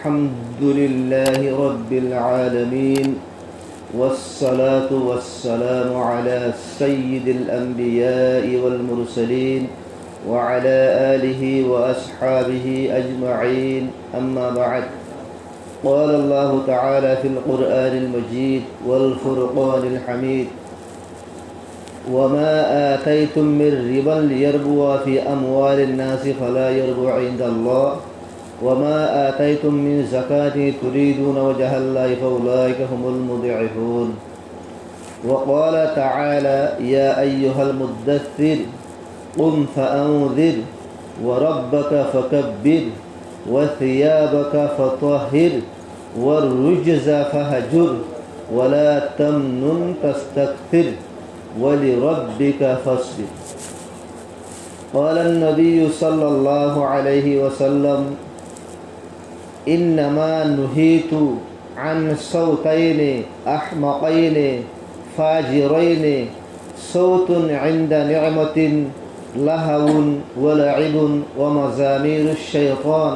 الحمد لله رب العالمين والصلاة والسلام على سيد الأنبياء والمرسلين وعلى آله وأصحابه أجمعين أما بعد قال الله تعالى في القرآن المجيد والفرقان الحميد وما آتيتم من ربا ليربو في أموال الناس فلا يربو عند الله وما آتيتم من زكاة تريدون وجه الله فأولئك هم المضعفون وقال تعالى يا أيها المدثر قم فأنذر وربك فكبر وثيابك فطهر والرجز فهجر ولا تمنن تستكثر ولربك فاصبر. قال النبي صلى الله عليه وسلم إنما نهيت عن صوتين أحمقين فاجرين صوت عند نعمة لهو ولعب ومزامير الشيطان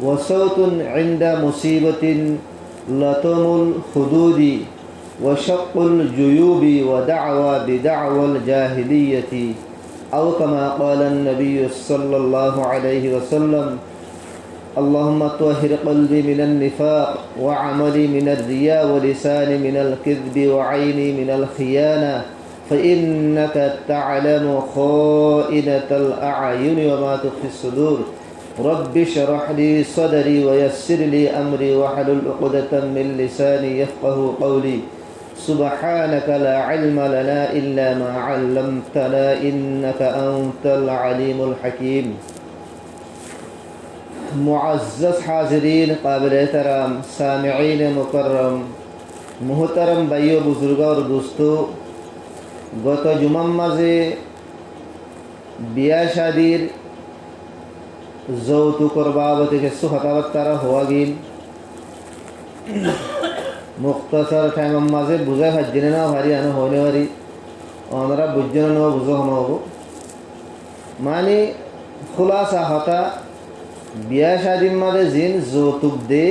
وصوت عند مصيبة لطم الخدود وشق الجيوب ودعوى بدعوى الجاهلية أو كما قال النبي صلى الله عليه وسلم اللهم طهر قلبي من النفاق وعملي من الرياء ولساني من الكذب وعيني من الخيانة فإنك تعلم خائنة الأعين وما تخفي الصدور رب اشرح لي صدري ويسر لي أمري واحلل عقدة من لساني يفقه قولي سبحانك لا علم لنا إلا ما علمتنا إنك أنت العليم الحكيم. मुअज़्ज़ज़ हाज़रीन काबिल एहतराम सामिईन मुकर्रम मुहतरम भाइयों बुजुर्ग और दोस्तों, गत जुमार माजे बिया शादीर যৌতুকর বাবদে কিছু কথাবার্তা হওয়া গিল মুক্তাসার টাইমের মাঝে বুঝাই পারছিলেন না ভারি আনো হইলে ভারি ওনারা বুঝছেন না বুঝো হব মানে খুলাসা হতা বিয়া শাদির মাঝে জিন যৌতুক দে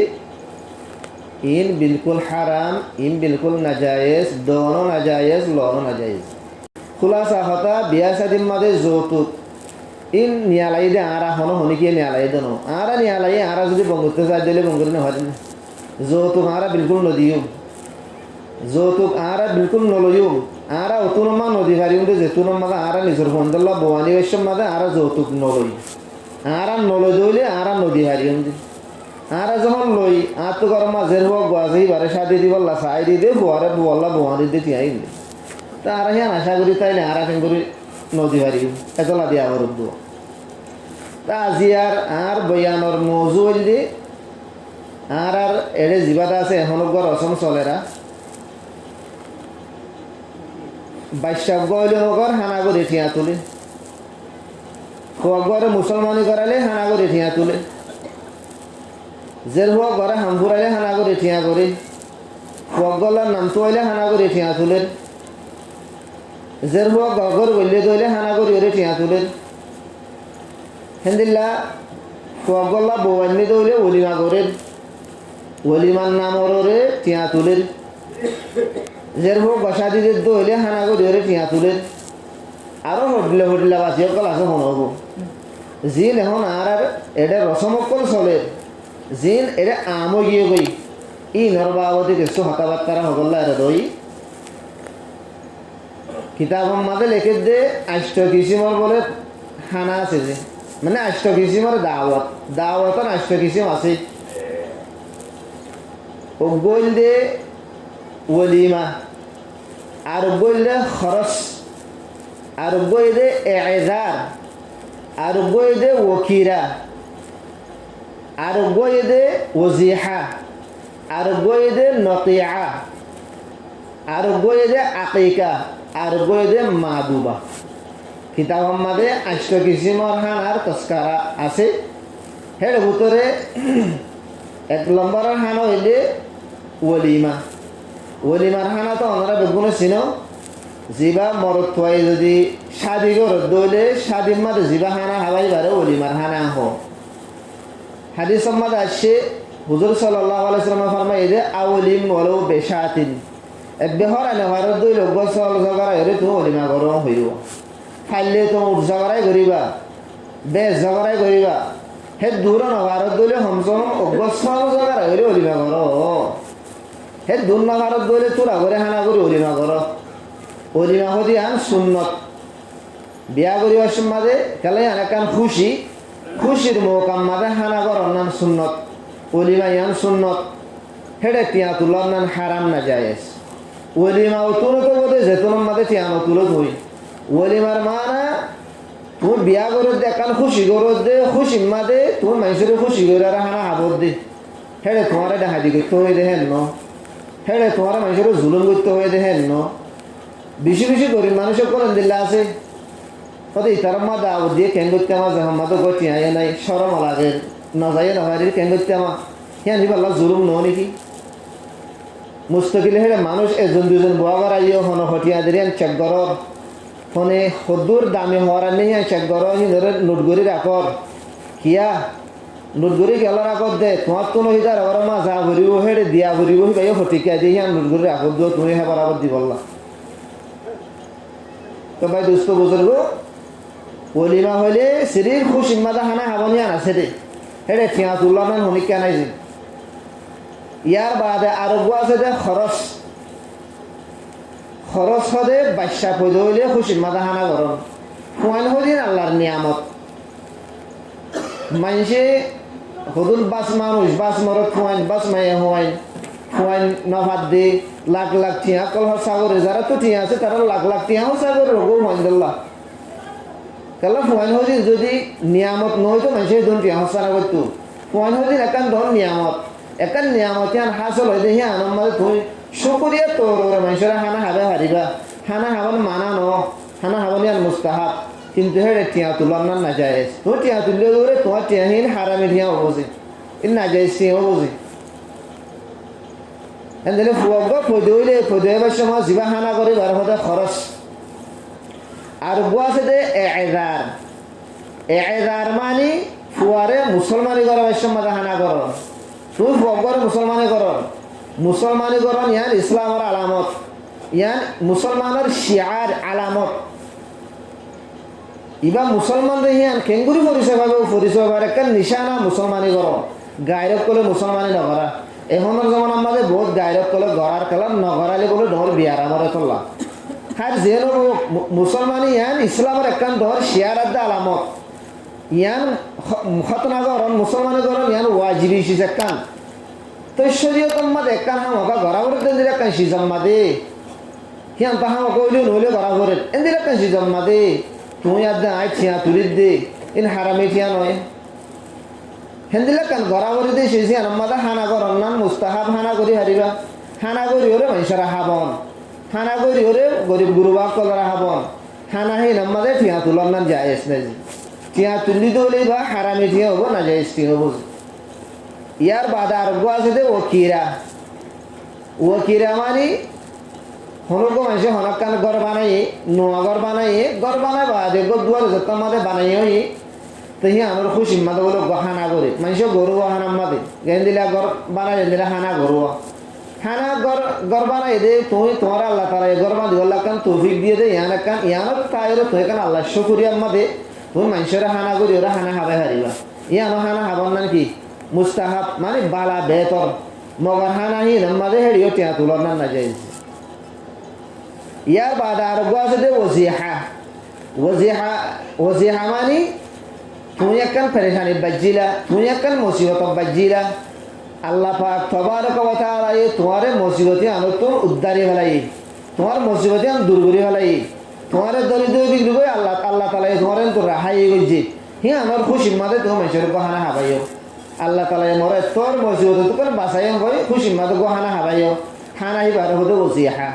ইন বিলকুল হারাম ইন বিলকুল নাজায়েজ দোনো নাজায়েজ লনো নাজায়েজ খুলাসা হতা বিয়া শাদির মাঝে যৌতুক ইন নিয়ালাই দে আরা হনো হনি কি নিয়ালাই দেনো আরা নিয়ালাই আরা যদি বঙ্গতে যা দিলে বঙ্গরে না হয় যৌতুক আরা বিলকুল নদিও যৌতুক আরা বিলকুল নলইও আরা অতুনমা নদী হারিম দে যেতুনমা আরা নিজর বন্দল্লা বওয়ানি ওইসব মাদে আরা যৌতুক নলই আরা নলই দইলে আরা নদী হারিম দে আরা যখন লই আত গরম মাঝের হোক বাজে বারে শাদি দিবল্লা সাই দি দে বওয়ারে বওয়াল্লা বওয়ানি দে তিয়াই দে তা আরা হিয়া আশা করি তাইলে আরা কেন করি নদী হারিম এতলা দিয়া করব তা আজিয়ার আর বয়ানর মৌজু দি আর এড়ে জিবাটা আছে এখনো গর অসম চলেরা বাইশাব গইলে নগর হানা করে ঠিয়া তুলে খোয়াগরে মুসলমানি করালে হানা করে ঠিয়া তুলে জের হওয়া ঘরে হামফুরাইলে হানা করে ঠিয়া করে খোয়াগলার নাম তো হইলে হানা করে ঠিয়া তুলে জের হওয়া গগর বললে দইলে হানা করে ওরে ঠিয়া তুলে হেন্দিল্লা খোয়াগল্লা বৌয়ান্নি দইলে অলিমা করে ওলিমার নাম ওরে টিয়া তুলের জের হোক বসা দিতে দইলে হানা করে ওরে টিয়া তুলের আরও হটিলে হটিলা বাসি অকল আছে মনে হব জিন এখন আর এটা রসমকল চলে জিন এটা আমো গিয়ে গই ই নরবাবতী কিছু হতাবার্তারা হগল্লা এরা দই কিতাব মাঝে লেখে দে আষ্ট কিসিমর বলে খানা আছে যে মানে আষ্ট কিসিমর দাওয়াত দাওয়াতন আষ্ট কিসিম আছে বইল দে ওলিমা আর বইল দে খরচ আর বই দে এজার আর বই দে ওকিরা আর বই দে ওজিহা আর বই দে নকিয়া আর বই দে আকিকা আর বই দে মাদুবা কিতাব মাঝে আষ্ট কিসিমর হানার তস্কারা আছে হের ভিতরে এক নম্বরের হানা হইলে ওলিমা ওলিমার হানা তো ওনারা বেগুনো চিনো জিবা মরত থুয়াই যদি শাদি ঘরত দইলে শাদির মাঝে জিবা হানা হাবাই বারে ওলিমার হানা হ হাদিস মাঝে আসছে হুজুর সাল্লাল্লাহু আলাইহি ওয়াসাল্লাম ফরমায় যে আউলিম ওয়ালাউ বিশাতিন একবেহর আনে ভারত দুই লোক চল জগারা এরে তুমি অলিমা করো হইব ফাইলে তো উঠ জগারাই করিবা বেশ জগারাই করিবা হে দূর ন ভারত দুইলে হমসম অগসল জগারা এরে অলিমা করো হে দূর ন ভারত দুইলে তোরা করে হানা করে অলিমা করো অলিমা হদি আন সুন্নত বিয়া করিবার মাঝে কেলে আনেকান খুশির মৌকাম মাঝে হানা করন নান সুন্নত অলিমা ইয়ান সুন্নত হেডে টিয়া তুলন নান হারাম না জায়েজ ওলিমা তুলো তো বোধে যেতন মাঝে টিয়ানো তুলো তুই ওলিমার মানা তুমি বিয়া করে দে কান খুশি করো দে খুশি মাঝে তুমি মানুষের খুশি করে হানা হাবর দে হেডে তোমার ডাহাদি করতে হয়ে দেখেন ন হেডে তোমার মানুষের জুলুম করতে হয়ে দেখেন ন বেশি বেশি গরিব মানুষের করেন দিল্লা আছে কত ইতার মা দাও দিয়ে কেন করতে আমার জাহাম্মাদও গতি আয় নাই সরম লাগে না যায় না বাড়ির কেন করতে আমার হ্যাঁ নি পাল্লা জুলুম ন নাকি মুস্তকিলে হেরে মানুষ এজন দুজন বোয়া বাড়াইও হন হটিয়া দিয়ে চেক গরর ফোনে সদূর দামে হওয়ার নেই চেক গর হিন্দরে নোটগরি রাখর কিয়া নোটগরি গেলার আগত দে তোমার কোনো হিতার আবার মা যা ভরিব হেরে দিয়া ভরিব হিবাই হটিকা দিয়ে হ্যাঁ নোটগরি রাখত দিও তুমি হেবার আবার দি বললা তো ভাই দুস্থ বুজুর্গ অলিমা হইলে সিরির খুশি মাদা হানা হাবনি আনাছে দে হেডে ঠিয়া তুললা নান হনিকা নাই যে ইয়ার বাদে আরোগ্য আছে যে খরচ হদে বাচ্চা পয়দা হইলে খুশি মাদা হানা গরম ফুয়াইন হদিন আল্লাহর নিয়ামত মানুষে হদুল বাস মানুষ বাস মরত ফুয়াইন বাস মায়ে ফুয়াইন নভাত দে লাখ লাখ ঠিয়া কল সাগরে যারা তো ঠিয়া আছে তারা লাখ লাখ ঠিয়া সাগর রোগও হয় দিল্লা কেলা ফুয়াইন হদিন যদি নিয়ামত নয় তো মানুষের ধন ঠিয়া হসারা করতো ফুয়াইন হদিন একান ধন নিয়ামত একান নিয়ামত ইয়ান হাসল হইতে হিয়া আনন্দ তুমি শুকুরিয়া তোর মানুষের হানা হাবে হারিবা হানা হাবান মানা ন হানা হাবান ইয়ান মুস্তাহাব কিন্তু হেড়ে টিয়া তুলার না যায় তো টিয়া তুললে ধরে তোমার টিয়াহীন হারামে টিয়া অবজি ই না যায় সে অবজি এনে ফুয়াগ ফৈদে হইলে ফৈদে এবার সময় জিবা হানা করে বার হতে খরচ আর আছে যে এজার মানে ফুয়ারে মুসলমানি করা সময় হানা কর তুই ফুয়াগরে মুসলমানি কর ইয়ান ইসলামের আলামত ইয়ান মুসলমানের শিয়ার আলামত ইবা মুসলমানদের ইয়ান কেঙ্গুরি পরিচয় পাবে একটা নিশানা মুসলমানি কর গায়রক করলে মুসলমানি নকরা এখনের যেমন আমাদের বহুত গায়রক করলে গড়ার খেলা নগরালে বলে ডর বিয়ার আমার তোলা আর যে মুসলমানি ইয়ান ইসলামের একখান ধর শিয়ার আদা আলামত ইয়ান খতনা করন মুসলমানি করন ইয়ান ওয়াজিবি সিজাক্কান তো শরীয়তর মাঝে একখান হামকা গড়া করে দিলে একখান সিজাম মাদে হিয়ান তা হামকা হইলে নইলে গড়া করে এদিন একখান সিজাম মাদে তুমি আদা আই ঠিয়া তুলির দে ইন হারামে ঠিয়া নয় হেন্দিলে কান গড়া করে দিয়ে সেই আমাদের হানা করন নান মুস্তাহাব হানা করি হারিবা হানা করি ওরে মানুষেরা হাবন হানা করি ওরে গরিব গুরুবাক কলরা হাবন হানা হি আমাদের ঠিয়া তুলন নান জায়েজ নাই ঠিয়া তুলি দৌলে বা হারামে ঠিয়া হবো না জায়েজ ঠিয়া হবো ইয়ার বাদা আরোগ্য আছে যে ওকিরা মানে হনক মানুষে হনক কান ঘর বানাই নোয়া ঘর বানাই বাদে দুয়ার যত মাদে বানাই তো হি আমার খুশি মাদে বলে হানা করে মানুষে গরু হানা মাদে গেন দিলে ঘর বানাই দিলে হানা গরু হানা ঘর বানাই দে তুমি তোমার আল্লাহ তারা ঘর বাঁধি আল্লাহ কান তৌফিক দিয়ে দে ইয়ানত তাইর তো এখানে আল্লাহ শুকুরিয়া মাদে তুমি মানুষেরা হানা করি ওরা হানা হাবে হারিবা ইয়ানো হানা হাবন না কি মুস্তাহাব মানে বালা বেতর মগর হানা হি মাদে হেড়িও টিয়া তুলর না যায় ইয়ার বাদ আরোগ্য আছে যে ওজিহা মানে তুমি একখান পেরেশানি বাজিলা তুমি একখান মুসিবত বাজিলা আল্লাহ পাক তবারক ওয়া তাআলা তোমারে মুসিবতে আনতো উদ্ধারে ফেলাই তোমার মুসিবতে আন দূর করে ফেলাই তোমারে দরিদ্র বিক্রি করে আল্লাহ তাআলা তোমারে তো রাহাই গইছে হি আমার খুশি মাদে তো মানুষের গহনা হাবাইও আল্লাহ তাআলা মরে তোর মুসিবত তো কোন বাসায় হয় খুশি মাদে গহনা হাবাইও খানা হি বার হতে ওজিহা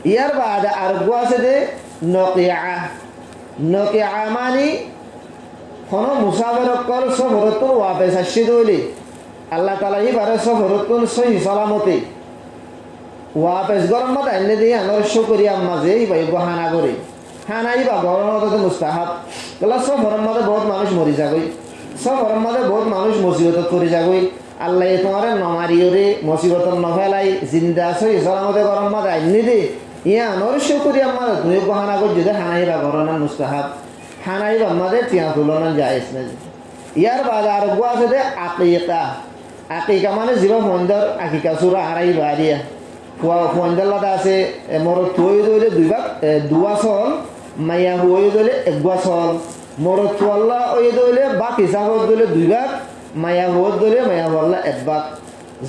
ইয়ার বাদ আরোগ্য আছে যে নকিয়া মানে কোন মুসাফিরকল সফরতুন ওয়াপেস আসছে দইলে আল্লাহ তাআলা ইবারে সফরতুন সহি সালামতে ওয়াপেস গরম মাথা এনে দিয়ে আমার শুকরিয়া মাঝে ইবাই হানা করে হানা ইবা গরম মাথাতে মুস্তাহাব গলা সফরের মাঝে বহুত মানুষ মরি যাগই সফরের মাঝে বহুত মানুষ মুসিবত করে যাগই আল্লাহ তোমার নমারিওরে মুসিবতন নফেলাই জিন্দা সই সলামতে গরম মাদে আইনি দে ইয়া নরস্য করি আমার তুমি হানা কর যদি হানাইবা গরনান মুস্তাহাব হানাইবা আমাদের তিয়া তুলনা যাইস না ইয়ার বাদ আর গো আছে দে আকিকা মানে জীবা ফন্দর আকিকা সুরা হারাই বাড়িয়া ফন্দর লাদা আছে মোর তুই দইলে দুয়া চল মাইয়া হুই দইলে একগুয়া চল মোর তোয়াল্লা ওই দইলে বাক হিসাবত দইলে 2 ভাগ মায়া হুত দইলে মায়া বললা 1 ভাগ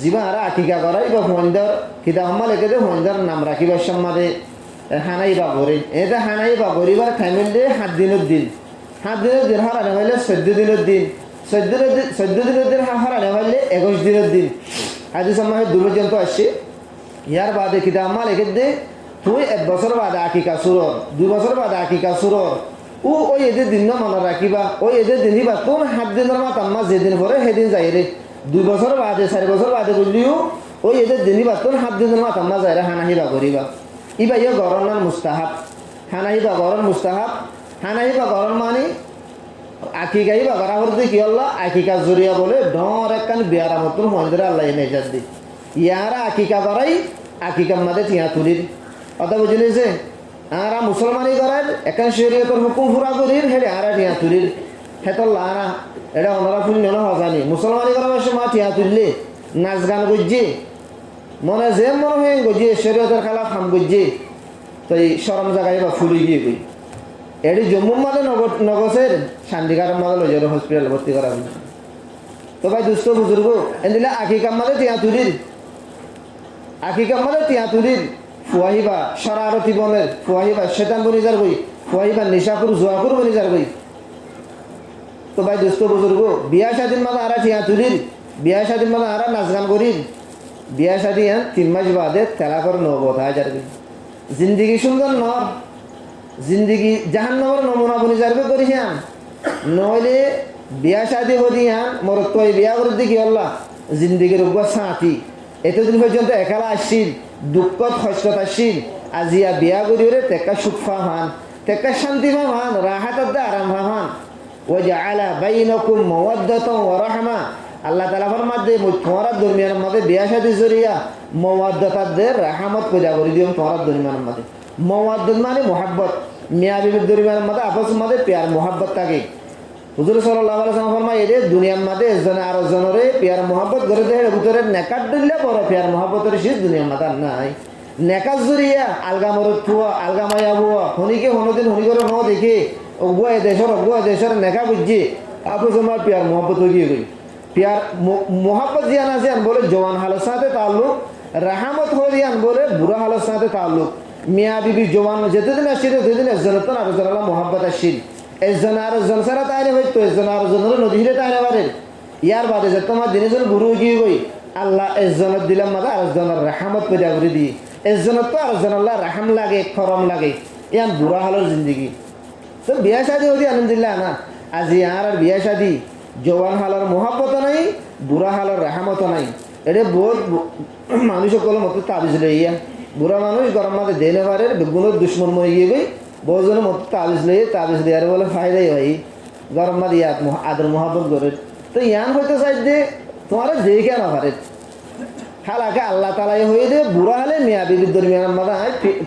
জীবা আর আকিকা করাই বা ফন্দর কিতা হাম্মা লেগে দে ফন্দর নাম রাখিবার সম্মাদে হানাই বা করি এটা হানাই বা করিবার খাইমেল দে 7 দিনের দিন 7 দিনের দিন হারানো হইলে 14 দিনের দিন 14 দিনের দিন হারানো হইলে 21 দিনের দিন আজ সময় 2 পর্যন্ত আসছে ইয়ার বাদে কিতা হাম্মা লেগে দে তুই 1 বছর বাদে আকিকা সুরর 2 বছর বাদে আকিকা সুরর ওই এদের দিন না মনে রাখিবা ওই এদের দিন দিবা তোর 7 দিনের মাত আম্মা যেদিন পরে সেদিন যাই রে 2 বছর বাদে 4 বছর বাদে বললিও ওই এদের দিন দিবা তোর 7 দিনের মাত আম্মা যাই রে হানাহিবা করিবা ইবা ইয়ে গরনার মুস্তাহাব হানাহিবা গরন মুস্তাহাব হানাহিবা গরন মানে আকিকা ইবা করা করতে কি আল্লাহ আকিকা জরিয়া বলে ডর একখান বিয়ারা মতন মন্দিরে আল্লাহ এনে যাচ্ছি ইয়ারা আকিকা করাই আকিকার মাঝে টিয়া তুলির কথা বুঝলি যে আরা মুসলমানি করার একান শরীয়তের হুকুম পুরা করির হেডে আরা টিয়া তুলির হেতর লানা এটা ওনারা পুণ্য না হজানি মুসলমানি করার সময় টিয়া তুললে নাচ গান করছে মনে যে মনে হয়ে গজি শরীয়তের খেলা ফান করছে তো এই সরম জায়গায় বা ফুলি গিয়ে গই এটি জম্মুর মাঝে নগসের শান্তিকারের মাঝে লই যাবে হসপিটাল ভর্তি করা হয়েছে তো ভাই দুস্থ বুজুর্গ এদিলে আকিকার মাঝে টিয়া তুলির আকিকার মাঝে টিয়া তুলির ফুয়াহিবা শরারতি বনের ফুয়াহিবা শেতান বনি যার বই ফুয়াহিবা নিশাকুর জুয়াকুর বনি যার বই তো ভাই দুস্থ বুজুর্গ বিয়া শাদির মাঝে আরা টিয়া তুলির বিয়া শাদির মাঝে আরা নাচ গান করির বিয়া শাদি 3 মাস বাদে তেলা করে নবত হাজার জিন্দিগি সুন্দর নর জিন্দিগি জাহান্নামের নমুনা বনি যারবে করিয়ান নইলে বিয়া শাদি হদিয়ান মোর তুই বিয়া করে দেখি আল্লাহ জিন্দিগির উপর সাথী এতদিন পর্যন্ত একালা আসছিল দুঃখত হস্ত আসছিল আজিয়া বিয়া করিওরে তেকা সুখ ফাহান তেকা শান্তি ফাহান রাহাতত আরাম ফাহান ও জাআলা বাইনাকুম মাওয়াদ্দাতাও ওয়া রাহমা আল্লাহ তাআলা ফরমাতে তোমার দরমিয়ানের মধ্যে বিয়া শাদী জরিয়া মাওয়াদ্দাত দে রাহমত পয়দা করে দিও তোমার দরমিয়ানের মধ্যে মাওয়াদ্দাত মানে মোহাব্বত মিয়া বিবির দরমিয়ানের মধ্যে আপসের মধ্যে প্যার মোহাব্বত থাকে হুজুর সাল্লাল্লাহু আলাইহি ওয়াসাল্লাম ফরমায় এরে দুনিয়ার মধ্যে একজন আর একজনের প্যার মোহাব্বত করে দেয় ভিতরে নেকাট দিলে বড় প্যার মোহাব্বতের শেষ দুনিয়ার মধ্যে নাই নেকাত জরিয়া আলগা মরত থুয়া আলগা মায়া বুয়া হনিকে হনদিন হনি করে ন দেখে অগুয়া দেশের নেকা বুঝছি আপস আমার প্যার মোহাব্বত হয়ে গিয়ে গই प्यार मोहब्बत जिया ना जियान बोले जवान हालत साथे ताल्लुक रहमत हो जियान बोले बुरा हालत साथे ताल्लुक मियाँ बीबी जवान जेते दिन आशिल तेते दिन इज्जतन আর জনলা मोहब्बत आशिल একজন আর একজন সারা তাইলে হইতো একজন আর একজনের নদীরে তাইলে পারে ইয়ার বাদে যে তোমার দিনের গুরু গিয়ে গই আল্লাহ একজনের দিলাম মাদা আর একজনের রহমত পেদা করে দি একজনের তো আর একজন আল্লাহ রহম লাগে করম লাগে ইয়ান বুরা হালের জিন্দগি তো বিয়া শাদী হদি আলহামদুলিল্লাহ না আজি আর বিয়া শাদী জওয়ান হালার মোহাব্বত নাই বুড়া হালার রেহামত নাই এটা বহুত মানুষ সকল মতো তাবিজ লইয়া বুড়া মানুষ গরম মাঝে দেনে পারে বেগুনের দুশ্মন মরে গিয়ে গই বহুজনের মতো তাবিজ দেওয়ার বলে ফায়দাই ভাই গরম মাঝে ইয়াত আদর মোহাব্বত করে তো ইয়ান হইতে চাই যে তোমার যে কেন পারে হালাকে আল্লাহ তালাই হয়ে দে বুড়া হলে মিয়া বিবির দরমিয়ান মাদা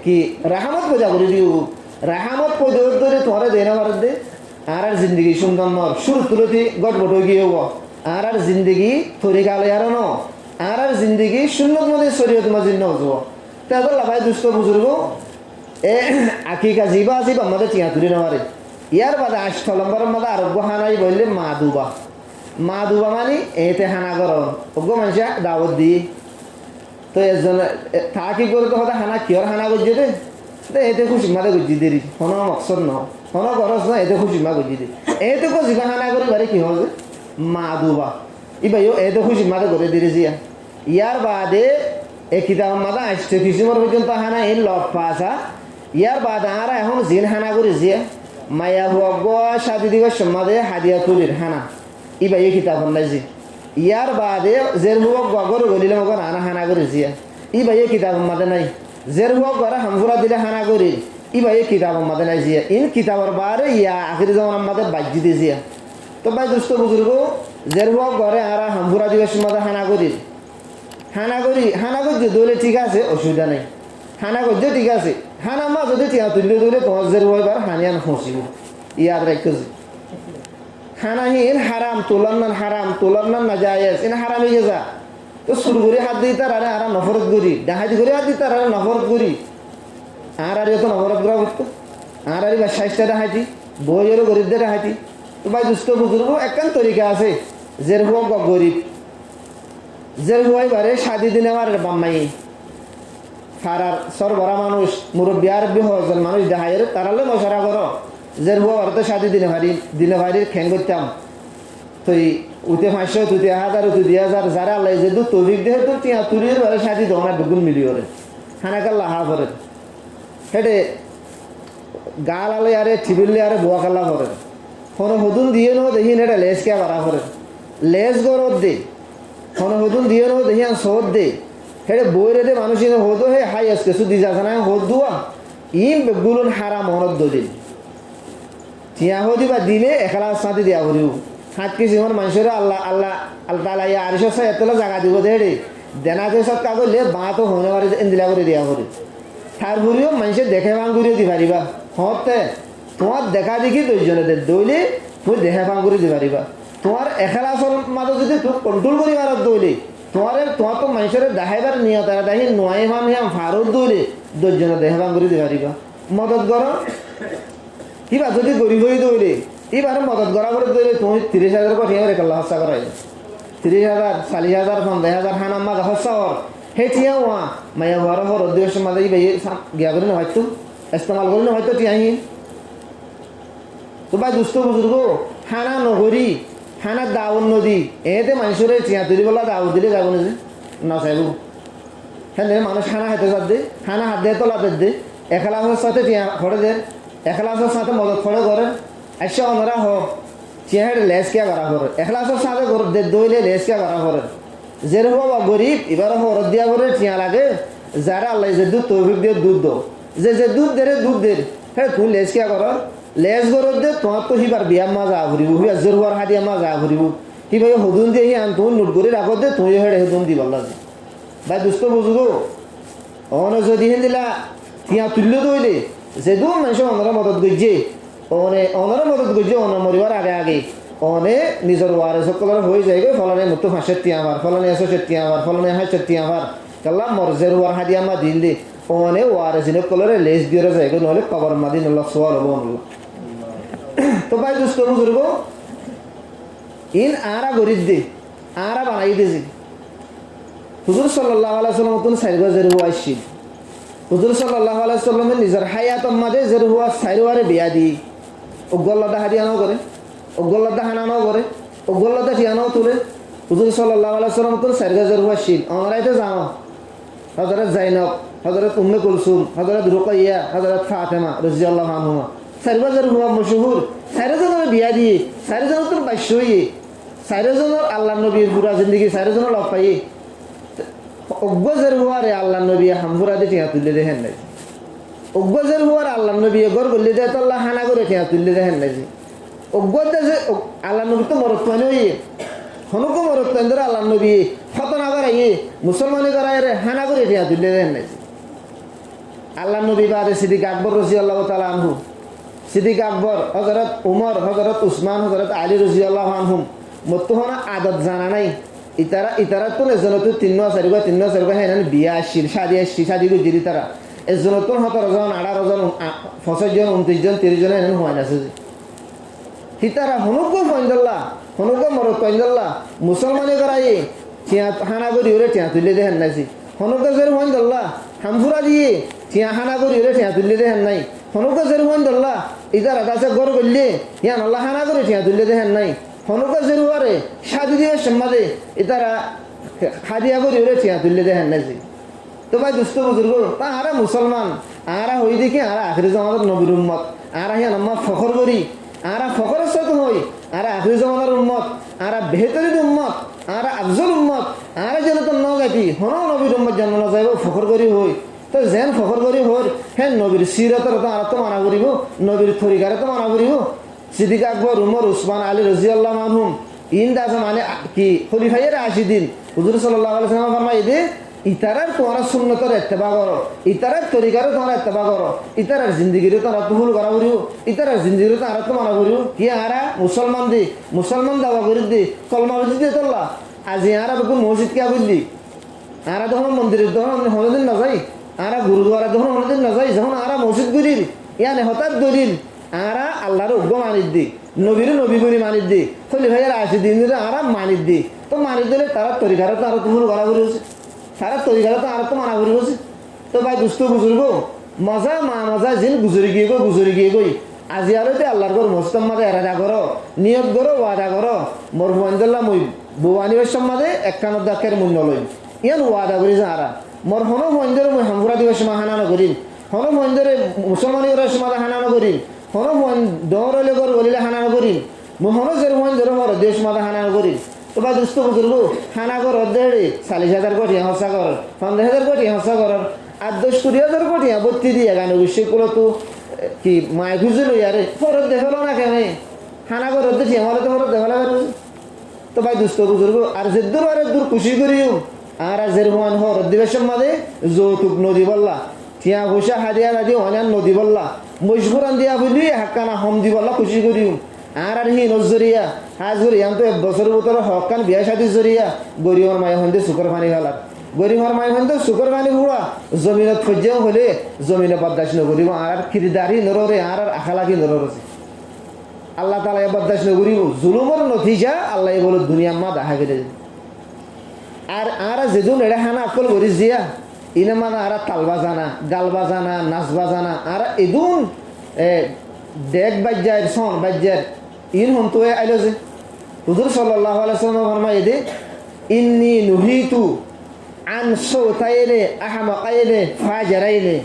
কি রেহামত পয়দা করে দিও রেহামত পয়দা ধরে তোমার দেনে পারে দে আর জিন্দগি সুন্দর নর সুর তুলতি গটবট হয়ে গিয়ে আর জিন্দগি তরিকা লয় আর ন আর জিন্দগি সুন্নত মধ্যে শরীয়ত মাঝে নজব তাদের লাভাই দুষ্ট বুজুর্গ এ আকিকা জিবা আসিবা আমাদের টিয়া তুলি নেওয়ারে ইয়ার বাদে 8 নম্বরের মধ্যে আরোগ্য হানাই বললে মা দুবা মানে এতে হানা করন অজ্ঞ মানুষ দাওয়াত দিয়ে তো একজন থাকি করে তো হয়তো হানা কিয়র হানা করছে দে এতে খুশি মাদে গুজি দেরি কোনো মকসদ ন কোনো খরচ না এতে খুশি মা গুজি দে এতে কো জিবা হানা করে বারে কি হবে মা দুবা ইবাইও এতে খুশি মাদে করে দিরে জিয়া ইয়ার বাদে এ কিতাব মাদা 8 কিসিমর পর্যন্ত হানা এই লব পাসা ইয়ার বাদে আর এখন জিন হানা করে জিয়া মায়া হগ শাদি দিবস সমাদে হাদিয়া তুলির হানা ইবাইও কিতাব নাজি ইয়ার বাদে জের হগ গগর গলিলে মগ আনা হানা করে জিয়া ইবাইও কিতাব মাদে নাই জের হগ গরা হামজুরা দিলে হানা করে ইবাইও কিতাব মাদে নাই জিয়া ইন কিতাবর বারে ইয়া আখির জামান মাদে বাজি দি জিয়া তো ভাই দোস্ত বুজুর্গ জের হুয়া ঘরে আরা হামপুরা দিবস মতো হানা করি দৌলে ঠিক আছে অসুবিধা নেই হানা করছে ঠিক আছে হানা মা যদি টিয়া তুললে দৌলে তোমার জের হুয়াইবার হানিয়ান ফসিব ইয়াদ রাখতেছি হানাহীন হারাম তোলার না জায়েজ এনে হারাম হয়ে যা তো শুরু করে হাত দিই তার আরে আরা নফরত করি ডাহাতি করে হাত দিই তার আরে নফরত করি আর তো নফরত করা করতো আর বা সাইজটা ডাহাতি বইয়েরও গরিবদের ডাহাতি তো ভাই দুষ্ট বুজুর্গ একখান তরিকা আছে জের হুয়া গরিব জের হুয়াই বারে শাদি দিনে আমার বাম্মাই ফারার সরবরা মানুষ মুরব্বী আর বিহজন মানুষ দেখাইয়ের তারালে মশারা করো জের হুয়া বারতে শাদি দিনে ভারির খ্যাং করতাম তো উঠে 500 তুই 1000 তুই 2000 যারা আল্লাহ যে দু তৌফিক দেহে তো টিয়া তুলির বারে শাদি দোনা দুগুণ মিলিয়রে হানাকাল্লা হা করে হেটে গাল আলে আরে ঠিবিল্লে আরে বোয়া কাল্লা করে কোনো হুদুন দিয়ে নো দেখি এটা লেস কে বাড়া করে লেস গরদ দে কোনো হুদুন দিয়ে নো দেখি আন সদ দে হেটে বইরে দে মানুষ হতো হে হাই আজকে সুদি যাচ্ছে না হদ দুয়া ইম বেগুলুন হারা মনত দিন টিয়া হদি বা দিলে এখালা সাথে দিয়া করিও হাত কি জীবন মানুষের আল্লাহ আল্লাহ আল্লাহ ইয়া আরিশ এতলা জায়গা দিব দে রে দেনা যে সব কাগজলে বাঁ তো হনে পারে ইন্দিলা করে দিয়া করি তার ঘুরিও মানুষের দেখে ভাঙ ঘুরিয়ে দি পারিবা হতে তোমার দেখা দেখি দুইজনে দইলে তুমি দেখে ভাঙ করে দি পারিবা তোমার এখালাসর মাঝে যদি তুমি কন্ট্রোল করি পারত দইলে তোমার তো মানুষের দেখাইবার নিয়ত আর দেখি নোয়াই ভাম হিয়াম ফারত দইলে দুইজনে দেখে ভাঙ করে দি পারিবা মদত করো কিবা যদি গরিব হয়ে দইলে এবারে মদত করা করে দইলে তুমি 30,000 কথা এবারে কাল্লা হস্তা করাই 30,000 40,000 50,000 হানাম মাঝে হস্তা হর হে টিয়া ওয়া মায়া ঘর হর অধিবেশন মাঝে গিয়া করে না হয়তো ইস্তেমাল করে না হয়তো টিয়াহি তো ভাই দুষ্ট বুজুর্গ হানা নগরী হানা দাউন নদী এতে মানুষের চিয়া তুলি বলা দাউ দিলে যাব না যে না চাইব হ্যাঁ মানুষ হানা হাতে যাত দে হানা হাত দিয়ে তোলা দে এখলাসের সাথে টিয়া ফড়ে দে এখলাসের সাথে মদত ফড়ে করে একশো অনরা হোক চিয়া হেঁটে লেস কে করা করে এখলাসের সাথে দে দইলে লেস কে করা করে জের হবা গরিব এবার হরত দিয়া করে টিয়া লাগে যারা আল্লাহ যে দুধ তৌফিক দিয়ে দুধ দো যে দুধ দে হ্যাঁ তুমি লেস কে কর লেজ গরত দে তোমার তো সিবাৰ বিয়া মা যা ঘুরিব সিবাৰ জোর হওয়ার হাতিয়া মা যা ঘুরিব সিবাই সদুন দিয়ে সি আন তুমি নোট করে রাখত দে তুমি হেঁটে সদুন দিব লাগে ভাই দুষ্ট বুঝো অন যদি হেন দিলা তিয়া তুল্য দইলে যে দু মানুষ অনরা মদত গইছে অনরা মদত গইছে অন মরিবার আগে অনে নিজের ওয়ারে সকলের হয়ে যায় গো ফলনে মতো 5 টিয়াবার ফলনে 100 টিয়াবার ফলনে 100 টিয়াবার কাল্লা মরজের ওয়ার হাতিয়া মা দিন দে অনে ওয়ারে জিনে কলরে লেজ দিয়ে যায় গো নহলে কবর মাদিন আল্লাহ সওয়াল হবো আল্লাহ তো ভাই দুষ্ট বুজুর্গ ইন আরা গরিব দে আরা বানাই দিয়েছি হুজুর সাল্লাল্লাহু আলাইহি ওয়াসাল্লাম কোন সাইরগা জের হুয়া আসছিল হুজুর সাল্লাল্লাহু আলাইহি ওয়াসাল্লামের নিজের হায়াত মাঝে জের হুয়া সাইরওয়ারে বিয়া দি ওগল্লাদা হাদিয়ানো করে ওগল্লাদা হানানো করে ওগল্লাদা ঠিয়ানো তুলে হুজুর সাল্লাল্লাহু আলাইহি ওয়াসাল্লাম কোন সাইরগা জের হুয়া আসছিল আমরাই তো জানো হযরত জাইনব হযরত উম্মে কুলসুম হযরত রুকাইয়া হযরত ফাতেমা রাদিয়াল্লাহু আনহুমা সাইরবাজার হুয়া মশহুর সাইরজনের বিয়া দিয়ে সাইরজনের তোর বাইশ হইয়ে সাইরজনের আল্লাহ নবীর পুরা জিন্দগি সাইরজনের লগ পাইয়ে অজ্ঞজের হুয়ারে আল্লাহ নবী হামপুরা দিয়ে টিয়া তুললে দেখেন নাই অজ্ঞজের হুয়ার আল্লাহ নবী গর করলে দেয় তো আল্লাহ হানা করে টিয়া তুললে দেখেন নাই অজ্ঞর দেশে আল্লাহ নবী তো মরত্বান হইয়ে হনুকো মরত্বান ধরে আল্লাহ নবী ফতনা করাইয়ে মুসলমানি করাই রে হানা করে টিয়া তুললে দেখেন নাই আল্লাহ নবী বাদে সিদ্দিক আকবর রাদিয়াল্লাহু তাআলা আনহু সিদ্দিক আকবর হযরত উমর হযরত উসমান হযরত আলী রাদিয়াল্লাহু আনহুম মতহনা আদত জানা নাই ইতারা তো এজনত 3 হেন বিয়া আসছিল শাদি গুজিরি তারা এজনত 17 জন 18 জন 25 জন 29 জন 30 জন হেন হয় না হিতারা হনুকো ফয়দল্লাহ হনুকো মরত ফয়দল্লাহ মুসলমানি করাই টিয়া হানা করি ওরে টিয়া তুলে দেখেন নাইছি হনুকো জের ফয়দল্লাহ হামফুরা দিয়ে টিয়া হানা করি ওরে টিয়া তুলে দেখেন নাই হনুকো জের ফয়দল্লাহ ইতারা কাছে গর করলে ইয়ান আল্লাহ হানা করে টিয়া তুলে দেখেন নাই হনুকা জেরুয়ারে শাদি দিবস সম্মাদে এতারা হাদিয়া করি ওরে টিয়া তুললে দেখেন না যে তো ভাই দুষ্ট বুজুর্গ তা আরা মুসলমান আরা হই দেখি আরা আখিরি জামানার নবীর উম্মত আরা হিয়ান আম্মা ফখর করি আরা ফখরের সাথে হই আরা আখিরি জামানার উম্মত আরা বেহতরিন উম্মত আরা আফজল উম্মত আরা যেন তো নগাতি হন নবীর উম্মত যেন না যাইব ফখর করি হই তো যেন ফখর করি হর হ্যাঁ নবীর সিরতর তো আরা তো মানা করিব নবীর তরিকারে তো মানা করিব সিদ্দিক আকবর উমর উসমান আলী রাদিয়াল্লাহু আনহুম ইন দাস মানে কি খলিফায়ে রাশিদিন হুজুর সাল্লাল্লাহু আলাইহি ওয়াসাল্লাম ফরমাই দে ইতারার তোমরা সুন্নতের ইত্তেবা করো, ইতারার তরিকারও তোমরা ইত্তেবা করো, ইতারার জিন্দেগিরও তোমরা তুহুল করা করিও, ইতারার জিন্দেগিরও তোমরা তো মানা করিও। কি আরা মুসলমান দাওয়া করি দি কলমা বুঝি দিয়ে তোল্লা আজি আরা বেকুন মসজিদ কে বুঝলি আরা যখন মন্দিরের তখন হনদিন না যাই, আরা গুরুদ্বারা যখন হনদিন না যাই, যখন আরা মসজিদ গুলির ইয়ানে হঠাৎ দলিল আরা আল্লাহর উগ্র মানিত দি নবীর নবী বলি মানিত দি খলিফায়ে রাশিদিন আরা মানিত দি তো মানিত দিলে তারা তরিকারও তো আরো তুহুল করা করি হচ্ছে, সারা তরিকারও তো আরো তো মানা করি হচ্ছে। তো ভাই দুস্থ বুজুর্গ মজা জিন গুজরি গিয়ে গই আজি আলোতে আল্লাহর ঘর মস্তম মাদে এরাদা করো, নিয়ত করো, ওয়াদা করো, মোর হুয়াইন্দুল্লাহ মই বুয়ানি বৈশ্যম মাদে একখানত দাকের মূল্য লই ইয়ান ওয়াদা করি যে আরা মোর হনো হুয়াইন্দরে মই হামফুরা দিবস মা হানানো করিম, হনো হুয়াইন্দরে মুসলমানি ওরা সমাদা হানানো করিম, হনো হুয়াইন দৌড়লে গর বলিলে হানানো করিম, মই হনো জের হুয়াইন্দরে মোর দেশ মাদা হানানো করিম। তো ভাই দুস্থ বুজুর্গ হানা কর অর্ধেড়ে 40,000 কোটি হসা কর 15,000 কোটি হসা কর 8-10,000 কোটি বত্তি দিয়ে গান সেগুলো তো কি মায় খুঁজে লই আরে ফরত দেখালো না কেন হানা করে দেখি আমার তো ফরত দেখালা বের তো ভাই দুস্থ বুজুর্গ আর যে দূর আরে দূর খুশি করিও আর জের হুয়ান হর দিবেশম মাদে যৌতুক নদী বললা টিয়া পয়সা হাদিয়া নাদি অনান নদী বললা মজবুরান দিয়া বলি হাক্কানা হম দি বললা খুশি করিও আর হি নজরিয়া হাজ করি আমি তো বছর ভিতরে হকান বিয়া শাদি জরিয়া গরিবর মায় হন্দে শুকর পানি খালার গরিবর মায় হন্দে শুকর পানি হুড়া জমিনত ফজ্জাও হলে জমিনে বদাস নগরিব আর খিরিদারি নররে আর আশা লাগি নররে আল্লাহ তাআলা বদাস নগরিব জুলুমর নতিজা আল্লাহ বলে দুনিয়া মা দেখা গেলে আর যেদুন এড়ে হানা আকল করি জিয়া ইনে মানে আর তাল বাজানা গাল বাজানা নাচ বাজানা আর এদুন ডেক বাজ্যার সন বাজ্যার ইন হন্তু আইলো যে হুজুর সাল্লাল্লাহু আলাইহি ওয়াসাল্লাম ফরমায় দে ইন্নী নুহিতু আন সাওতাইনে আহমাকাইনে ফাজরাইনে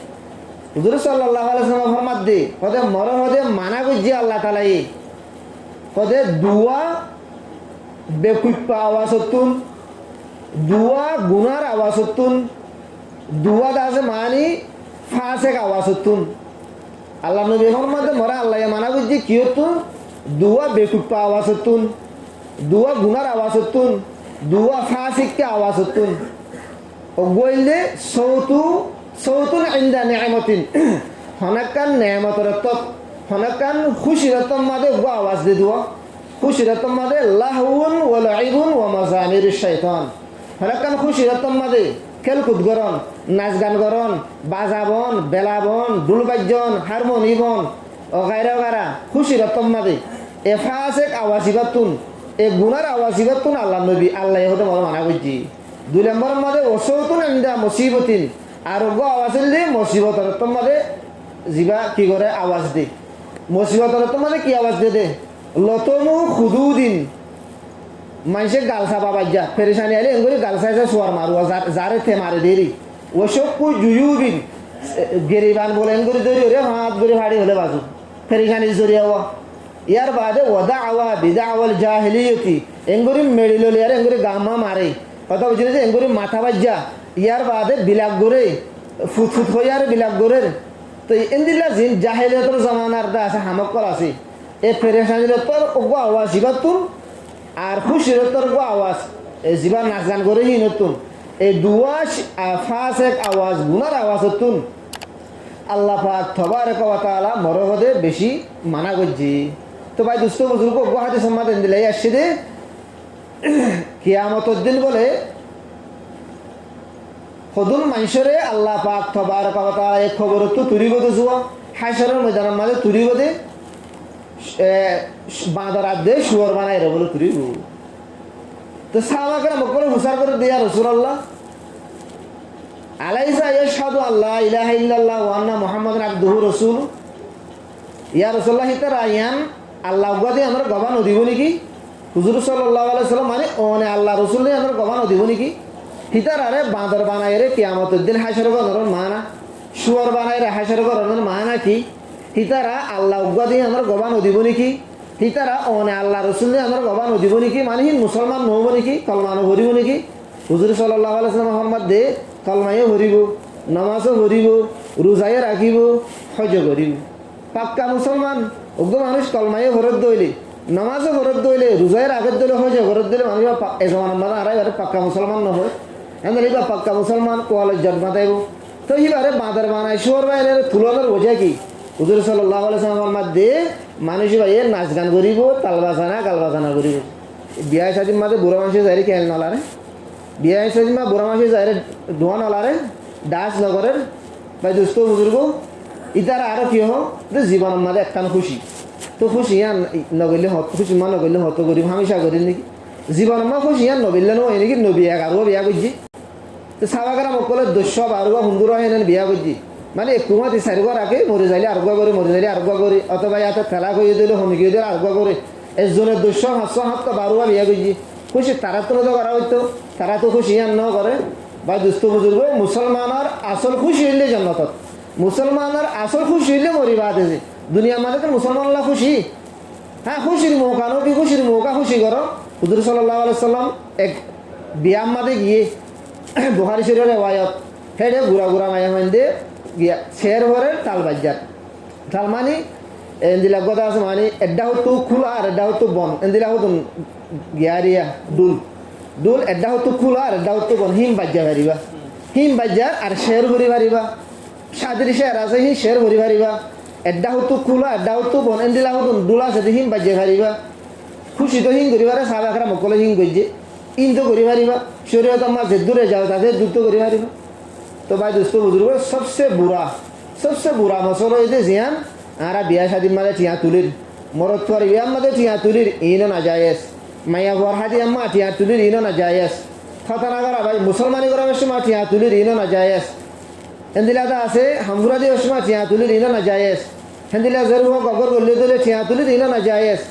হুজুর সাল্লাল্লাহু আলাইহি ওয়াসাল্লাম ফরমাত দে হদে মর হদে মানা গজি আল্লাহ তাআলা ই হদে দুয়া বেকুপ্পা আওয়াজতুন দুয়া গুনার আওয়াজতুন দুয়া দাজে মানি ফাসেক আওয়াজতুন আল্লাহ নবী ফরমাতে মরা আল্লাহ মানা গজি কিয়তুন দুয়া বেকুপ্পা আওয়াজতুন দুয়া গুনার আওয়াজতুন দুয়া ফাসিককে আওয়াজতুন ও গইলে সৌতুন ইনদা নিয়ামতিন হনাকান নিয়ামতর তত হনাকান খুশিরতম মাদে গো আওয়াজ দে দুয়া খুশিরতম মাদে লাহউন ওয়া লাইবুন ওয়া মাজামিরিশ শাইতান হনাকান খুশিরতম মাদে খেলকুদ গরন নাচ গান গরন বাজাবন বেলাবন দুলবাজ্জন হারমোনিবন ও গায়রা খুশিরতম মাদে এ ফাসেক আওয়াজিবাতুন এ গুনার আওয়াজিবাতুন আল্লাহ নবী আল্লাহ হতে মনে মানা করছি 2 নম্বর মাদে ওসৌতুন ইনদা মুসিবতিন আর গো আওয়াজ দিলে মুসিবতর তোমাদে জিবা কি করে আওয়াজ দে মুসিবতর তোমাদে কি আওয়াজ দে লতমু খুদুদিন মানুষে গালসা বাবা যা পেরেশানি আইলে এগুলি গালসাইছে সোয়ার মারুয়া যারে থে মারে দেরি ওসবকু জুয়ুবিন গেরিবান বলে এগুলি ধরি রে হাত ধরে ভাড়ি হলে বাজু পেরেশানির জরিয়া হওয়া ইয়ার বাদে ওদা আওয়া বিদা আওয়াল জাহিলিয়তি এগুলি মেডিল আর এগুলি গামা মারে কথা বুঝলি যে এগুলি মাথা বাজ্যা ইয়ার বাদে বিলাক গড়ে ফুটফুট হয়ে আর বিলাক গড়ের তো এন্দিল্লা জিন জাহিলিয়তর জমানার দা আছে হামকল আছে এ পেরেশানিরতর ওগো আওয়াজ জিবাতুন আর খুশিরতর গো আওয়াজ এ জিবা নাচ গান করে হি নতুন এই দুয়াশ ফাসেক আওয়াজ গুনার আওয়াজতুন আল্লাহ পাক তবারক ওয়া তাআলা মরহদে বেশি মানা করজি। তো ভাই দুস্থ বুজুর্গ গো হাদিস সম্মাদ দিলাই আসছে দে কিয়ামতের দিন বলে হদুন মানুষরে আল্লাহ পাক তবারক ওয়া তাআলা এক খবর তো তুরিব দে জুয়া হাশরের ময়দানের মাঝে তুরিব দে বাঁদর আদে শুয়োর বানাই রে বলে তুরিব তো সাহাবাকেরা মক্কলে হুসার করে দিয়া রাসূলুল্লাহ আলাইসা ইয়াশহাদু আল্লাহ ইলাহা ইল্লাল্লাহ ওয়া আন্না মুহাম্মাদান আবদুহু রাসূল ইয়া রাসূলুল্লাহ হিতারা ইয়ান আল্লাহ উগাদে আমরা গবান দিব নাকি হুজুর সাল্লাল্লাহু আলাইহি সাল্লাম মানে ওনে আল্লাহ রাসূল নে আমরা গবান দিব নাকি হিতারা রে বাঁদর বানাই রে কিয়ামতের দিন হাশর গণর মানা শুয়োর বানাই রে হাশর গণর মানা কি হিতারা আল্লাহ উগাদে আমরা গবান দিব নাকি হিতারা ওনে আল্লাহ রাসূল নে আমরা গবান দিব নাকি মানে হিন মুসলমান নহব নাকি কলমানো ভরিব নাকি হুজুর সাল্লাল্লাহু আলাইহি সাল্লাম ফরমাত দে কলমায়ে ভরিব নামাজও ভরিব রোজায়ে রাখিব হজ করিব পাক্কা মুসলমান ওগো মানুষ কলমায়ে ভরত দইলে নামাজে ঘরত দইলে রোজার আগত দিলে হয় যে ঘরত দিলে মানুষ এজমান মানে আর এবারে পাক্কা মুসলমান নহয় এনে বা পাক্কা মুসলমান কোয়ালের জন্ম দেব তো হিবারে বাঁদার বানাই শোর বাইরে তুলনার বোঝা কি হুজুর সাল্লাল্লাহু আলাইহি ওয়াসাল্লামের মধ্যে মানুষ ভাই নাচ গান করিব তাল বাজানা গাল বাজানা করিব বিয়া শাদীর মাঝে বুড়া মানুষের যাই খেল নলারে বিয়া শাদীর মা বুড়া মানুষের যাই ধোয়া নলারে ডান্স নগরের বা দুস্থ বুজুর্গ ইতার আরো কি হোক জীবনের মাঝে একখান খুশি তো খুশি ইয়ান নগরলে খুশি মা নগরলে হত করিব হামেশা করিম নাকি জীবনের মা খুশি ইয়ান নবিল্লে নয় নাকি নবী এক আরো বিয়া করছি তো সাবাকারা মকলের দস্য আরো সুন্দর হেন বিয়া করছি মানে একটু মাতি চারিগর আগে মরে যাইলে আরগুয়া করে মরে যাইলে আরগুয়া করে অথবা ইয়াতে খেলা করে দিলে সমিকি দিলে আরগুয়া করে একজনের 200-500 বিয়া করছি খুশি তারা তো করা হইতো তারা তো খুশি ইয়ান ন করে বা দুস্থ বুজুর্গ মুসলমানের আসল খুশি হইলে জন্নতত মুসলমানের আসল খুশি হইলে মরিবাদ আছে দুনিয়ার মাঝে তো মুসলমানরা খুশি হ্যাঁ খুশির মৌকা নো কি খুশির মৌকা খুশি করো হুজুর সাল্লাল্লাহু আলাইহি সাল্লাম এক বিয়ার মাঝে গিয়ে বুখারী শরীফের রিওয়ায়াত হেডে গুড়া গুড়া মায়া মাইন্দে গিয়া শের ভরে তাল বাজ্জার তাল মানে এন্দিলা কথা আছে মানে এড্ডা হতো খোলা আর এড্ডা হতো বন এন্দিলা হতো গিয়ারিয়া দুল দুল এড্ডা হতো খোলা আর এড্ডা হতো বন হিম বাজ্জা পারিবা হিম বাজ্জা আর শের ভরি পারিবা সাদরি শের আছে হি শের ভরি পারিবা এড্ডা হতো খোলা এড্ডা হতো বন এন্দিলা হতো দুল আছে হিম বাজ্জা পারিবা খুশি তো হিং করিবারে সাহাবাকরা মকলে হিং করছে ইন তো করি পারিবা শরীয়ত আমার যে দূরে যাও তাদের দূর তো করি পারিবা তো ভাই দোস্ত বুজুর্গ সবসে বুড়া মশলা হইতে জিয়ান আরা বিয়া শাদির মাঝে টিয়া তুলির মরত পর বিয়ার মাঝে টিয়া তুলির ইনো না যায়স মাইয়া বর হাদি আম্মা টিয়া তুলির ইনো না যায়স খতনা করা ভাই মুসলমানি করার সময় টিয়া তুলির ইনো না যায়স হেন্দিলাটা আছে হামগুড়া দিয়ে সময় টিয়া তুলির ইনো না যায়স হেন্দিলা জের গগর গল্লি দিলে টিয়া তুলির ইনো না যায়স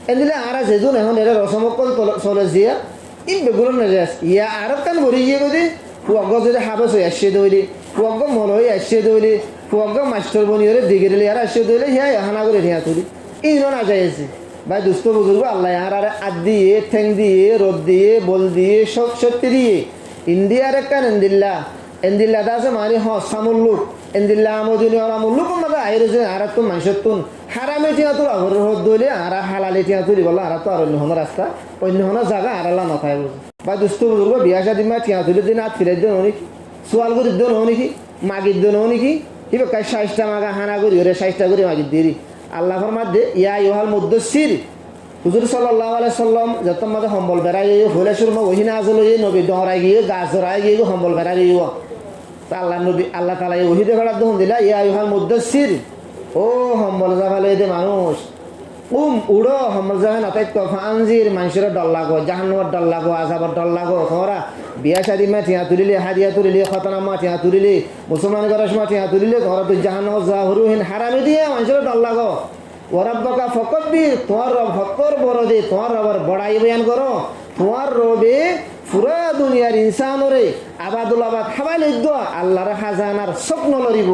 হেন্দিলা আরা যেদুন এখন এটা রসমকল চলে দিয়া ইন বেগুলো না যায়স ইয়া আরব কান ভরি গিয়ে গদি ফুয়াগ্গ যদি হাবস হয়ে আসছে দৌড়ি ফুয়াগ্গ মল হয়ে আসছে দৌড়ি ফুয়াগ্গ মাস্টার বনি হলে দিগিরিলি আর আসছে দৌড়ি হিয়া হানা করে হিয়া তুলি ইনো না যাইছে ভাই দুস্থ বুজুর্গ আল্লাহ আর আদ দিয়ে ঠেং দিয়ে রোদ দিয়ে বল দিয়ে সব সত্যি দিয়ে ইন্ডিয়ার কান এন্দিল্লা আছে মানে সামুল্লুক এন্দিল্লা আমদিনী আমুল্লুক মাঝে আইরে যে আর তো মানুষের তুন হারামে টিয়া তোর আগর রোদ দইলে আর হালালে টিয়া তুলি বলা আর তো আর অন্য হনো রাস্তা অন্য হনো জায়গা আর আল্লাহ নথায় বুঝে বা দুস্থ বুজুর্গ বিয়া শাদী মা টিয়া তুলি দিন আর ফিরে দিন নাকি সোয়াল করি দিন নাকি মাগির দিন নাকি এবার কাজ 60টা মাগা হানা করি ওরে 60টা করে মাগির দিরি আল্লাহর মধ্যে ইয়া ইউহাল মুদ্দাসসির হুজুর সাল্লাল্লাহু আলাইহি সাল্লাম যত মধ্যে সম্বল বেড়াই হলে শুরু ওহিনা আজলো এই নবী দহরাই গিয়ে গাছ ধরাই গিয়ে সম্বল বেড়াই গিয়ে তা আল্লাহ তাআলা এই ওহিদে বেড়া দহন দিলা ইয়া ইউহাল মুদ্দাসসির ও সম্বল জাগালে দে মানুষ উড়ো সম্বল জাগা নাতাই তো ফানজির মানুষের ডর লাগো জাহান্নামের ডর লাগো আযাবের ডর লাগো তোরা বিয়া শাদী মা টিয়া তুলিলে হাদিয়া তুলিলে খতনা মা টিয়া তুলিলে মুসলমান করার সময় টিয়া তুলিলে তোরা তো জাহান্নামের জাহরুহিন হারামে দিয়ে মানুষের ডর লাগো ওরাব্বাকা ফকব্বির তোমার রব হকর বড় দে তোমার রবের বড়াই বয়ান করো তোমার রবে পুরা দুনিয়ার ইনসানরে আবাদুল আবাদ খাবাইলে আল্লাহর খাজানার স্বপ্ন লরিব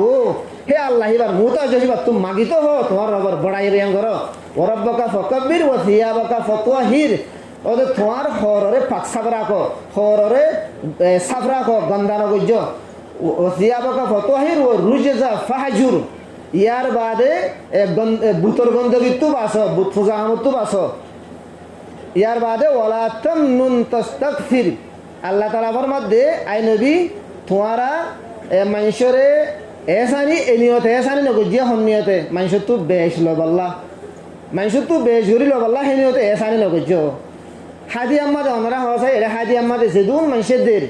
হে আল্লাহ এবার মুতাজ হইবা তুমি মাগিত হো তোমার রবের বড়াই বয়ান করো ওরাব্বাকা ফকব্বির ওয়া থিয়াবাকা ফতওয়াহির ওদের তোমার হররে পাক সাফ রাখো হররে সাফ রাখো গন্দান গজ্জ ওয়া থিয়াবাকা ফতওয়াহির ও রুজজা ফাহজুর ইয়ার বাদে বুতর গন্ধবিত্তু বাস বুত ফুজা আহমদতু বাস ইয়ার বাদে ওয়ালা তামনুন তাস্তাগফির আল্লাহ তাআলা ফরমাদে আই নবী তোমারা মানুষরে এসানি এনিয়তে এসানি নগজিয়া হনিয়তে মানুষ তো বেশ লবাল্লাহ মানুষ তো বেশ জুরি লবাল্লাহ হেনিয়তে এসানি নগজ হাদি আম্মাদে অনরা হসাই এরা হাদি আম্মাদে যেদুন মানুষের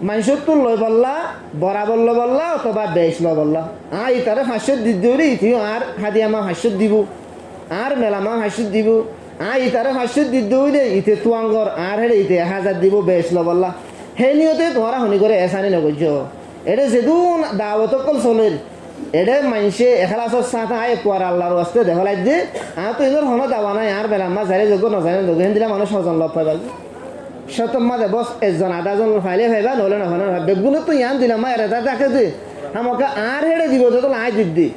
মানুষের তো লয় বললা বরাবর ল বললা অথবা বেশ ল বললা ই তারা 500 দিদি ইতিও আর হাদি আমা 500 দিব আর মেলামা 500 দিব ই তারা 500 দিদি দে ইতে তুয়াঙ্গর আর হেড়ে ইতে 1000 দিব বেশ ল বললা হে নিয়তে তোমরা হনি করে এসানি নগজ এটা যেদুন দাওয়াত কল চলের এটা মানুষে এখলাসর সাথে আয় কোয়ার আল্লাহর ওয়াস্তে দেখালাই দে তো এদের হনো দাওয়া নাই আর বেলামা যারে যোগ্য নজানে যোগ্য হেন দিলে মানুষ সজন লভ পাইবা শতম মাঝে বস একজন আধাজন ফাইলে ফাইবা নহলে নহলে বেগুন তো ইয়ান দিলাম মা এটা তাকে দে আমাকে আর হেড়ে দিব যত লাই দিদি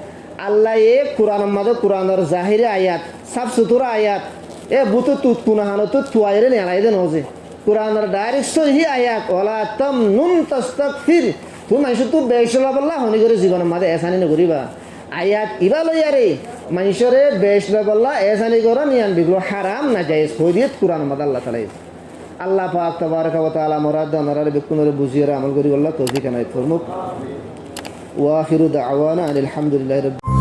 আল্লাহ এ কোরআনের মাঝে কোরআনের জাহিরে আয়াত সাফ সুতরা আয়াত এ বুতো তুত কুনাহানো তুত তুয়াইরে নেলাই দেন হজে কোরআনের ডাইরেক্ট সহি আয়াত ওয়ালা তামনুন তাস্তাগফির তুমি মানুষ তো বেশলা বললা হনি করে জীবনের মাঝে এসানি নকরিবা আয়াত ইবা লইয়ারে মানুষরে বেশ বললা এসানি করা নিয়ান বিগ্রহ হারাম না জায়েজ হইদিয়ত কুরআন মত আল্লাহ তাআলা আল্লাহ পাক তাবারক ওয়া তাআলা মুরাদ দনারে বিকুনরে বুঝিয়ে আমল করি আল্লাহ তৌফিক এনায়েত ফরমুক ওয়া আখিরু দাওয়ানা আলহামদুলিল্লাহি রাব্বিল